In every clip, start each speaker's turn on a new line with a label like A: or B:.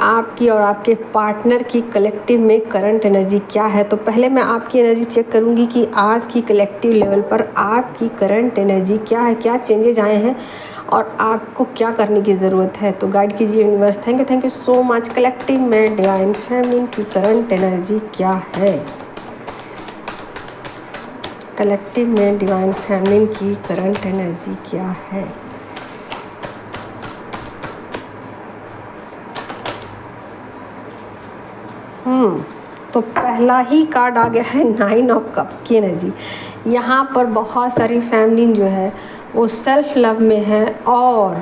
A: आपकी और आपके पार्टनर की कलेक्टिव में करंट एनर्जी क्या है। तो पहले मैं आपकी एनर्जी चेक करूंगी कि आज की कलेक्टिव लेवल पर आपकी करंट एनर्जी क्या है, क्या चेंजेज आए हैं और आपको क्या करने की ज़रूरत है। तो गाइड कीजिए universe. Thank you so much. Collective में डिवाइन फेमिनिन की करंट एनर्जी क्या है। कलेक्टिव में डिवाइन फेमिनिन की करंट एनर्जी क्या है। तो पहला ही कार्ड आ गया है 9 ऑफ कप्स की एनर्जी। यहाँ पर बहुत सारी फैमिली जो है वो सेल्फ लव में है और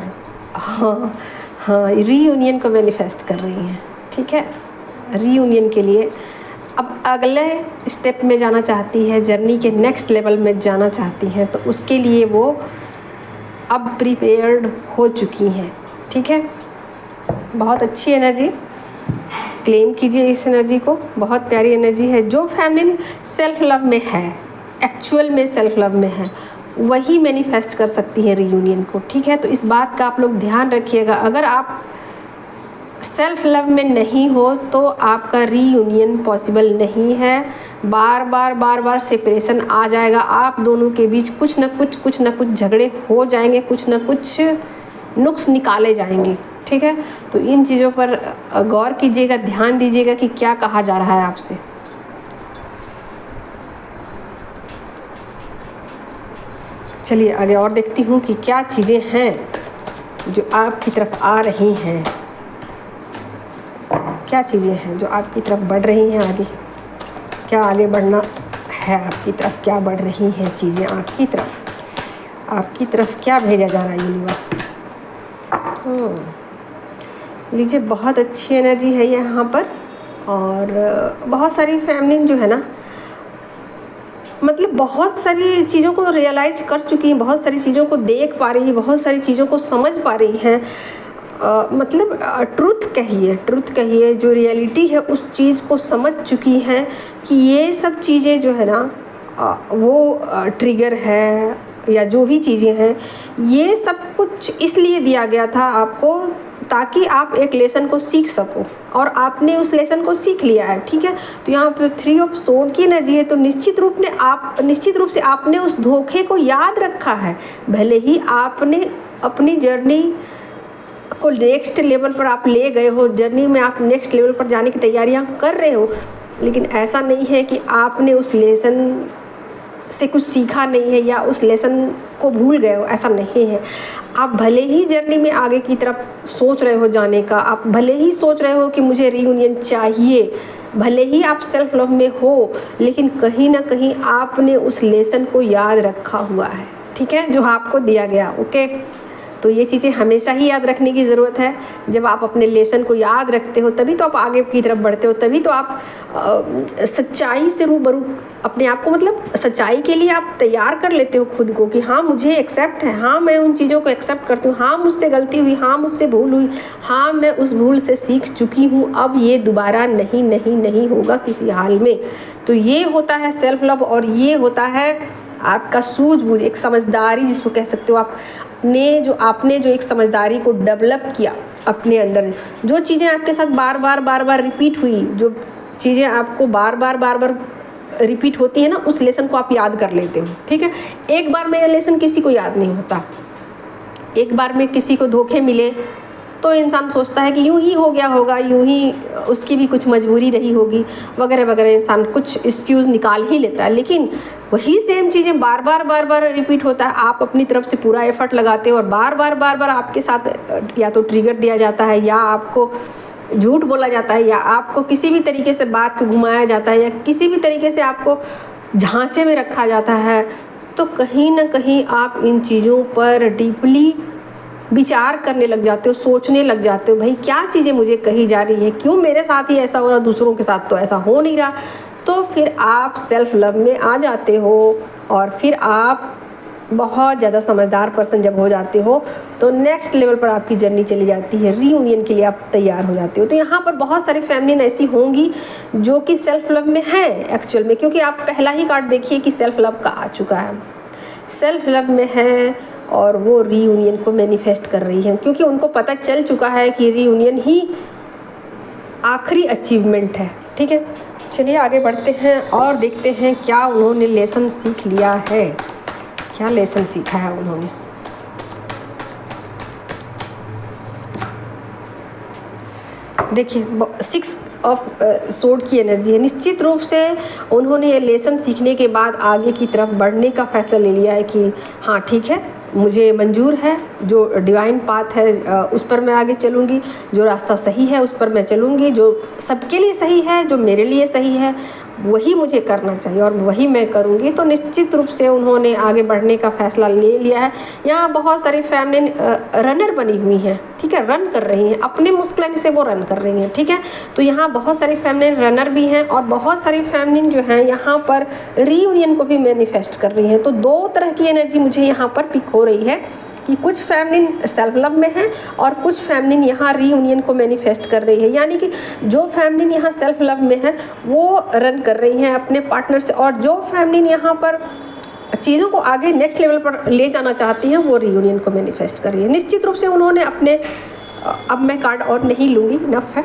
A: हाँ रीयूनियन को मैनिफेस्ट कर रही हैं। ठीक है, रीयूनियन के लिए अब अगले स्टेप में जाना चाहती है, जर्नी के नेक्स्ट लेवल में जाना चाहती हैं, तो उसके लिए वो अब प्रिपेयर्ड हो चुकी हैं। ठीक है, बहुत अच्छी एनर्जी, क्लेम कीजिए इस एनर्जी को। बहुत प्यारी एनर्जी है। जो फैमिली सेल्फ लव में है, एक्चुअल में सेल्फ लव में है, वही मैनिफेस्ट कर सकती है रीयूनियन को। ठीक है, तो इस बात का आप लोग ध्यान रखिएगा। अगर आप सेल्फ लव में नहीं हो तो आपका रीयूनियन पॉसिबल नहीं है। बार बार सेपरेशन आ जाएगा। आप दोनों के बीच कुछ ना कुछ झगड़े हो जाएंगे, कुछ ना कुछ नुक्स निकाले जाएंगे। ठीक है, तो इन चीज़ों पर गौर कीजिएगा, ध्यान दीजिएगा कि क्या कहा जा रहा है आपसे। चलिए आगे और देखती हूँ कि क्या चीज़ें हैं जो आपकी तरफ आ रही हैं। क्या चीज़ें हैं जो आपकी तरफ बढ़ रही हैं आगे। क्या आगे बढ़ना है आपकी तरफ, क्या बढ़ रही हैं चीज़ें आपकी तरफ क्या भेजा जा रहा है यूनिवर्स। लीजिए, बहुत अच्छी एनर्जी है यहाँ पर। और बहुत सारी फैमिली जो है ना, मतलब बहुत सारी चीज़ों को रियलाइज़ कर चुकी हैं, बहुत सारी चीज़ों को देख पा रही है, बहुत सारी चीज़ों को समझ पा रही हैं। मतलब ट्रुथ कहिए, जो रियलिटी है उस चीज़ को समझ चुकी हैं कि ये सब चीज़ें जो है ना वो ट्रिगर है या जो भी चीज़ें हैं, ये सब कुछ इसलिए दिया गया था आपको ताकि आप एक लेसन को सीख सको, और आपने उस लेसन को सीख लिया है। ठीक है, तो यहाँ पर 3 ऑफ सोर्ड की एनर्जी है। तो निश्चित रूप से आपने उस धोखे को याद रखा है। भले ही आपने अपनी जर्नी को नेक्स्ट लेवल पर आप ले गए हो, जर्नी में आप नेक्स्ट लेवल पर जाने की तैयारियां कर रहे हो, लेकिन ऐसा नहीं है कि आपने उस लेसन से कुछ सीखा नहीं है या उस लेसन को भूल गए हो, ऐसा नहीं है। आप भले ही जर्नी में आगे की तरफ सोच रहे हो जाने का, आप भले ही सोच रहे हो कि मुझे रीयूनियन चाहिए, भले ही आप सेल्फ लव में हो, लेकिन कहीं ना कहीं आपने उस लेसन को याद रखा हुआ है। ठीक है, जो आपको दिया गया। ओके, तो ये चीज़ें हमेशा ही याद रखने की ज़रूरत है। जब आप अपने लेसन को याद रखते हो तभी तो आप आगे की तरफ बढ़ते हो, तभी तो आप सच्चाई से रूबरू अपने आप को, मतलब सच्चाई के लिए आप तैयार कर लेते हो खुद को कि हाँ मुझे एक्सेप्ट है, हाँ मैं उन चीज़ों को एक्सेप्ट करती हूँ, हाँ मुझसे गलती हुई, हाँ मुझसे भूल हुई, हाँ मैं उस भूल से सीख चुकी हूँ, अब ये दोबारा नहीं होगा किसी हाल में। तो ये होता है सेल्फ लव, और ये होता है आपका सूझबूझ, एक समझदारी जिसको कह सकते हो आप। आपने जो एक समझदारी को डेवलप किया अपने अंदर, जो चीज़ें आपके साथ बार बार रिपीट हुई, जो चीज़ें आपको बार बार रिपीट होती है ना, उस लेसन को आप याद कर लेते हो। ठीक है, एक बार में यह लेसन किसी को याद नहीं होता। एक बार में किसी को धोखे मिले तो इंसान सोचता है कि यूं ही हो गया होगा, यूं ही उसकी भी कुछ मजबूरी रही होगी वगैरह वगैरह, इंसान कुछ एक्सक्यूज़ निकाल ही लेता है। लेकिन वही सेम चीज़ें बार बार रिपीट होता है। आप अपनी तरफ से पूरा एफर्ट लगाते हो और बार बार आपके साथ या तो ट्रिगर दिया जाता है, या आपको झूठ बोला जाता है, या आपको किसी भी तरीके से बात को घुमाया जाता है, या किसी भी तरीके से आपको झांसे में रखा जाता है। तो कहीं ना कहीं आप इन चीज़ों पर डीपली विचार करने लग जाते हो, सोचने लग जाते हो, भाई क्या चीज़ें मुझे कही जा रही है, क्यों मेरे साथ ही ऐसा हो रहा, दूसरों के साथ तो ऐसा हो नहीं रहा। तो फिर आप सेल्फ लव में आ जाते हो, और फिर आप बहुत ज़्यादा समझदार पर्सन जब हो जाते हो तो नेक्स्ट लेवल पर आपकी जर्नी चली जाती है, रीयूनियन के लिए आप तैयार हो जाते हो। तो यहाँ पर बहुत सारी फैमिली ऐसी होंगी जो कि सेल्फ लव में है एक्चुअल में, क्योंकि आप पहला ही कार्ड देखिए कि सेल्फ लव का आ चुका है, सेल्फ लव में है और वो रीयूनियन को मैनिफेस्ट कर रही है, क्योंकि उनको पता चल चुका है कि रीयूनियन ही आखिरी अचीवमेंट है। ठीक है, चलिए आगे बढ़ते हैं और देखते हैं क्या उन्होंने लेसन सीख लिया है, क्या लेसन सीखा है उन्होंने। देखिए 6 ऑफ सोर्ड की एनर्जी है। निश्चित रूप से उन्होंने ये लेसन सीखने के बाद आगे की तरफ बढ़ने का फैसला ले लिया है कि हाँ ठीक है, मुझे मंजूर है, जो डिवाइन पाथ है उस पर मैं आगे चलूँगी, जो रास्ता सही है उस पर मैं चलूँगी, जो सबके लिए सही है, जो मेरे लिए सही है वही मुझे करना चाहिए और वही मैं करूँगी। तो निश्चित रूप से उन्होंने आगे बढ़ने का फैसला ले लिया है। यहाँ बहुत सारी फैमिली रनर बनी हुई हैं, ठीक है, रन कर रही हैं, अपने मुस्कुराने से वो रन कर रही हैं। ठीक है, तो यहाँ बहुत सारी फैमिली रनर भी हैं और बहुत सारी फैमिली जो हैं यहाँ पर रीयूनियन को भी मैनिफेस्ट कर रही हैं। तो 2 तरह की एनर्जी मुझे यहाँ पर पिक हो रही है कि कुछ फैमिली सेल्फ लव में है और कुछ फैमिली यहाँ रीयूनियन को मैनिफेस्ट कर रही है। यानी कि जो फैमिली यहाँ सेल्फ लव में है वो रन कर रही हैं अपने पार्टनर से, और जो फैमिली यहाँ पर चीज़ों को आगे नेक्स्ट लेवल पर ले जाना चाहती हैं वो रीयूनियन को मैनिफेस्ट कर रही है। निश्चित रूप से उन्होंने अपने, अब मैं कार्ड और नहीं लूँगी, इनफ है।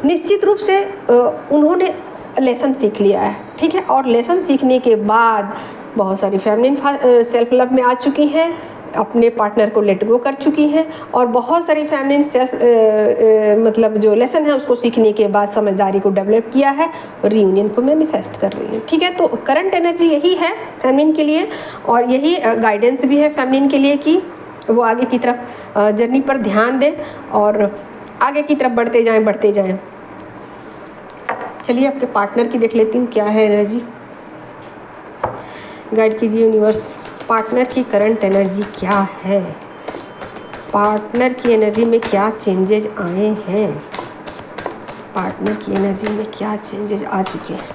A: निश्चित रूप से उन्होंने लेसन सीख लिया है। ठीक है, और लेसन सीखने के बाद बहुत सारी फैमिली सेल्फ लव में आ चुकी हैं, अपने पार्टनर को लेट गो कर चुकी हैं, और बहुत सारी फैमिली सेल्फ मतलब जो लेसन है उसको सीखने के बाद समझदारी को डेवलप किया है और रीयूनियन को मैनिफेस्ट कर रही है। ठीक है, तो करंट एनर्जी यही है फैमिली के लिए और यही गाइडेंस भी है फैमिली के लिए कि वो आगे की तरफ जर्नी पर ध्यान दें और आगे की तरफ बढ़ते जाएं, बढ़ते जाएं। चलिए आपके पार्टनर की देख लेती हूँ क्या है एनर्जी। गाइड कीजिए यूनिवर्स, पार्टनर की करंट एनर्जी क्या है, पार्टनर की एनर्जी में क्या चेंजेज आए हैं, पार्टनर की एनर्जी में क्या चेंजेज आ चुके हैं।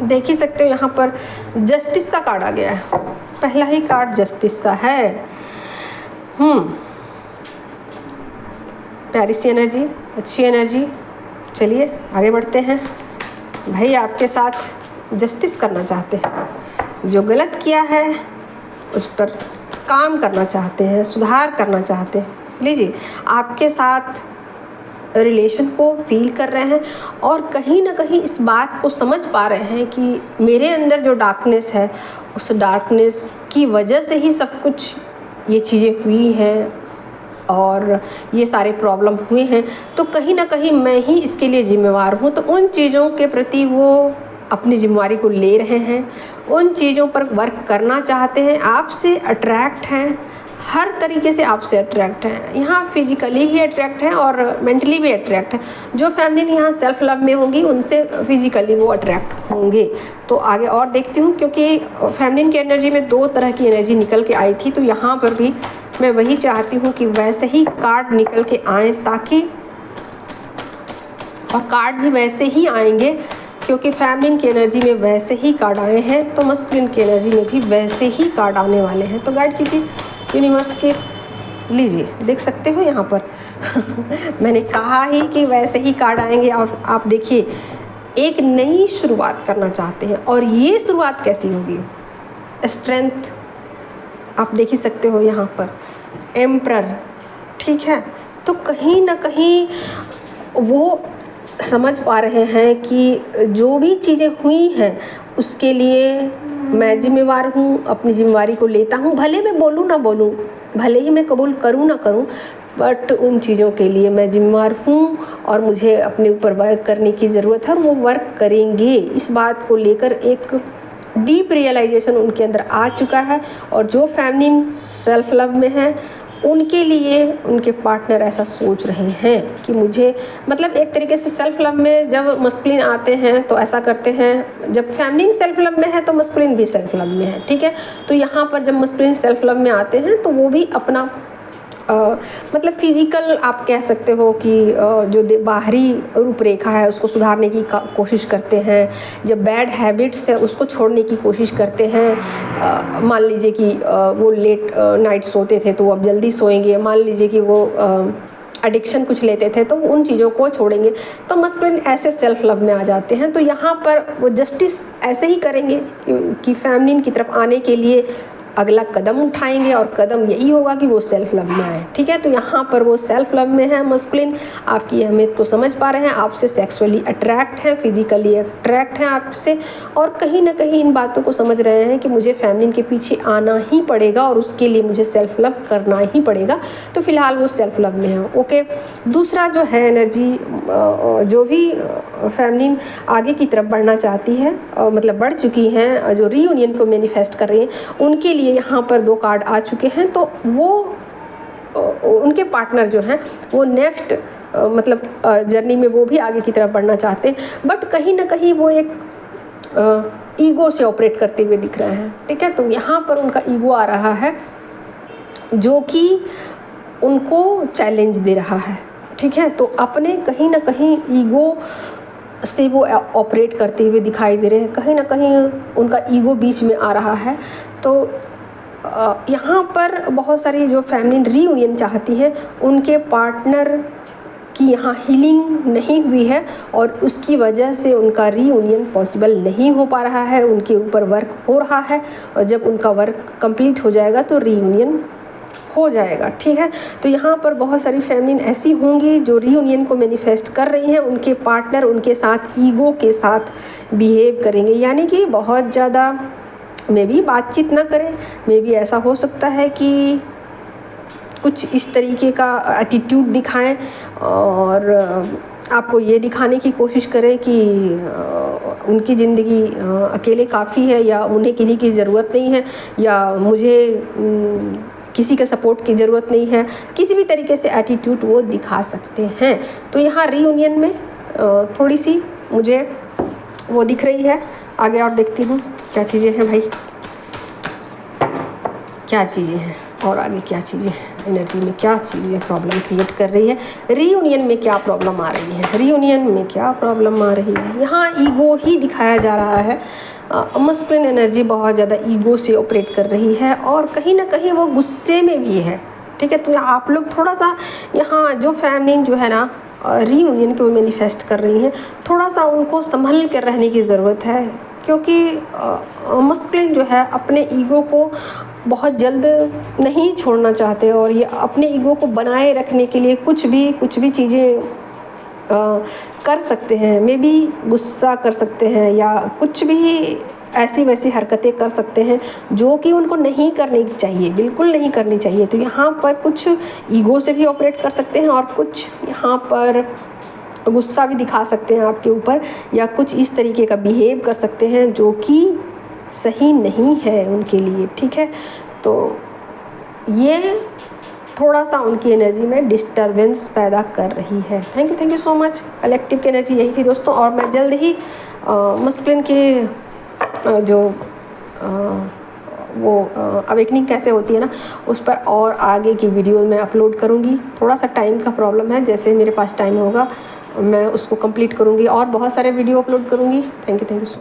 A: देख ही सकते हो यहाँ पर जस्टिस का कार्ड आ गया है, पहला ही कार्ड जस्टिस का है। प्यारी सी एनर्जी, अच्छी एनर्जी। चलिए आगे बढ़ते हैं। भाई आपके साथ जस्टिस करना चाहते हैं, जो गलत किया है उस पर काम करना चाहते हैं, सुधार करना चाहते हैं। लीजिए आपके साथ रिलेशन को फील कर रहे हैं और कहीं ना कहीं इस बात को समझ पा रहे हैं कि मेरे अंदर जो डार्कनेस है उस डार्कनेस की वजह से ही सब कुछ ये चीज़ें हुई हैं और ये सारे प्रॉब्लम हुए हैं, तो कहीं ना कहीं मैं ही इसके लिए जिम्मेवार हूँ। तो उन चीज़ों के प्रति वो अपनी जिम्मेवारी को ले रहे हैं, उन चीज़ों पर वर्क करना चाहते हैं, आपसे अट्रैक्ट हैं, हर तरीके से आपसे अट्रैक्ट हैं। यहाँ फिजिकली भी अट्रैक्ट हैं और मेंटली भी अट्रैक्ट है। जो फैमिली यहाँ सेल्फ लव में होंगी उनसे फिजिकली वो अट्रैक्ट होंगे। तो आगे और देखती हूँ, क्योंकि फैमिली की एनर्जी में 2 तरह की एनर्जी निकल के आई थी, तो यहाँ पर भी मैं वही चाहती हूँ कि वैसे ही कार्ड निकल के आएँ, ताकि और कार्ड भी वैसे ही आएंगे क्योंकि फैमिली की एनर्जी में वैसे ही कार्ड आए हैं, तो मस्कुलिन की एनर्जी में भी वैसे ही कार्ड आने वाले हैं। तो गाइड कीजिए यूनिवर्स के, लीजिए देख सकते हो यहाँ पर मैंने कहा ही कि वैसे ही कार्ड आएंगे। और आप देखिए एक नई शुरुआत करना चाहते हैं, और ये शुरुआत कैसी होगी, स्ट्रेंथ आप देख ही सकते हो यहाँ पर, एम्परर। ठीक है, तो कहीं ना कहीं वो समझ पा रहे हैं कि जो भी चीज़ें हुई हैं उसके लिए मैं जिम्मेवार हूँ, अपनी जिम्मेवारी को लेता हूँ। भले मैं बोलूँ ना बोलूँ, भले ही मैं कबूल करूँ ना करूँ, बट उन चीज़ों के लिए मैं जिम्मेवार हूँ और मुझे अपने ऊपर वर्क करने की ज़रूरत है और वो वर्क करेंगे। इस बात को लेकर एक डीप रियलाइजेशन उनके अंदर आ चुका है। और जो फैमिली सेल्फ लव में है उनके लिए उनके पार्टनर ऐसा सोच रहे हैं कि मुझे, मतलब एक तरीके से सेल्फ लव में जब मस्कुलिन आते हैं तो ऐसा करते हैं, जब फैमिली सेल्फ लव में है तो मस्कुलिन भी सेल्फ लव में है। ठीक है, तो यहाँ पर जब मस्कुलिन सेल्फ लव में आते हैं तो वो भी अपना मतलब फिजिकल आप कह सकते हो कि जो बाहरी रूपरेखा है उसको सुधारने की कोशिश करते हैं। जब बैड हैबिट्स है उसको छोड़ने की कोशिश करते हैं। मान लीजिए कि वो लेट नाइट सोते थे तो वो अब जल्दी सोएंगे। मान लीजिए कि वो एडिक्शन कुछ लेते थे तो उन चीज़ों को छोड़ेंगे। तो मस्कुलिन ऐसे सेल्फ लव में आ जाते हैं। तो यहाँ पर वो जस्टिस ऐसे ही करेंगे कि फैमिली की तरफ आने के लिए अगला कदम उठाएंगे और कदम यही होगा कि वो सेल्फ लव में आए। ठीक है, तो यहाँ पर वो सेल्फ लव में है मस्कुलिन, आपकी अहमियत को समझ पा रहे हैं, आपसे सेक्सुअली अट्रैक्ट हैं, फिजिकली अट्रैक्ट हैं आपसे, और कहीं ना कहीं इन बातों को समझ रहे हैं कि मुझे फेमिनिन के पीछे आना ही पड़ेगा और उसके लिए मुझे सेल्फ लव करना ही पड़ेगा। तो फिलहाल वो सेल्फ लव में है। ओके, दूसरा जो है एनर्जी, जो भी फेमिनिन आगे की तरफ बढ़ना चाहती है, मतलब बढ़ चुकी हैं, जो रीयूनियन को मैनिफेस्ट कर रही हैं, उनके लिए यहाँ पर 2 कार्ड आ चुके हैं। तो वो उनके पार्टनर जो हैं वो नेक्स्ट मतलब जर्नी में वो भी आगे की तरफ बढ़ना चाहते हैं, बट कहीं ना कहीं वो एक ईगो से ऑपरेट करते हुए दिख रहे हैं। ठीक है, तो यहाँ पर उनका ईगो आ रहा है जो कि उनको चैलेंज दे रहा है। ठीक है, तो अपने कहीं ना कहीं ईगो से वो ऑपरेट करते हुए दिखाई दे रहे हैं, कहीं ना कहीं उनका ईगो बीच में आ रहा है। तो यहाँ पर बहुत सारी जो फेमिनिन रीयूनियन चाहती हैं, उनके पार्टनर की यहाँ हीलिंग नहीं हुई है और उसकी वजह से उनका रीयूनियन पॉसिबल नहीं हो पा रहा है। उनके ऊपर वर्क हो रहा है और जब उनका वर्क कंप्लीट हो जाएगा तो रीयूनियन हो जाएगा। ठीक है, तो यहाँ पर बहुत सारी फेमिनिन ऐसी होंगी जो रीयूनियन को मैनिफेस्ट कर रही हैं, उनके पार्टनर उनके साथ ईगो के साथ बिहेव करेंगे, यानी कि बहुत ज़्यादा मे भी बातचीत ना करें। मे भी ऐसा हो सकता है कि कुछ इस तरीके का एटीट्यूड दिखाएं और आपको ये दिखाने की कोशिश करें कि उनकी ज़िंदगी अकेले काफ़ी है, या उन्हें किसी की ज़रूरत नहीं है, या मुझे किसी का सपोर्ट की ज़रूरत नहीं है। किसी भी तरीके से एटीट्यूड वो दिखा सकते हैं। तो यहाँ रीयूनियन में थोड़ी सी मुझे वो दिख रही है। आगे और देखती हूँ क्या चीज़ें हैं भाई, क्या चीज़ें हैं और आगे क्या चीज़ें हैं, एनर्जी में क्या चीज़ें प्रॉब्लम क्रिएट कर रही है, रीयूनियन में क्या प्रॉब्लम आ रही है, रीयूनियन में क्या प्रॉब्लम आ रही है। यहाँ ईगो ही दिखाया जा रहा है। मस्कुलिन एनर्जी बहुत ज़्यादा ईगो से ऑपरेट कर रही है और कहीं ना कहीं वो गुस्से में भी है। ठीक है, तो आप लोग थोड़ा सा यहाँ जो फेमिनिन जो है ना रीयूनियन को मैनिफेस्ट कर रही हैं, थोड़ा सा उनको संभल कर रहने की ज़रूरत है, क्योंकि मस्कुलिन जो है अपने ईगो को बहुत जल्द नहीं छोड़ना चाहते और ये अपने ईगो को बनाए रखने के लिए कुछ भी चीज़ें कर सकते हैं। मे बी गुस्सा कर सकते हैं या कुछ भी ऐसी वैसी हरकतें कर सकते हैं जो कि उनको नहीं करनी चाहिए, बिल्कुल नहीं करनी चाहिए। तो यहाँ पर कुछ ईगो से भी ऑपरेट कर सकते हैं और कुछ यहाँ पर गुस्सा भी दिखा सकते हैं आपके ऊपर, या कुछ इस तरीके का बिहेव कर सकते हैं जो कि सही नहीं है उनके लिए। ठीक है, तो ये थोड़ा सा उनकी एनर्जी में डिस्टरबेंस पैदा कर रही है। Thank you so much. Collective की एनर्जी यही थी दोस्तों, और मैं जल्द ही मस्कुलिन के जो वो अवेकनिंग कैसे होती है ना, उस पर और आगे की वीडियो मैं अपलोड करूँगी। थोड़ा सा टाइम का प्रॉब्लम है, जैसे मेरे पास टाइम होगा मैं उसको कंप्लीट करूँगी और बहुत सारे वीडियो अपलोड करूँगी। Thank you so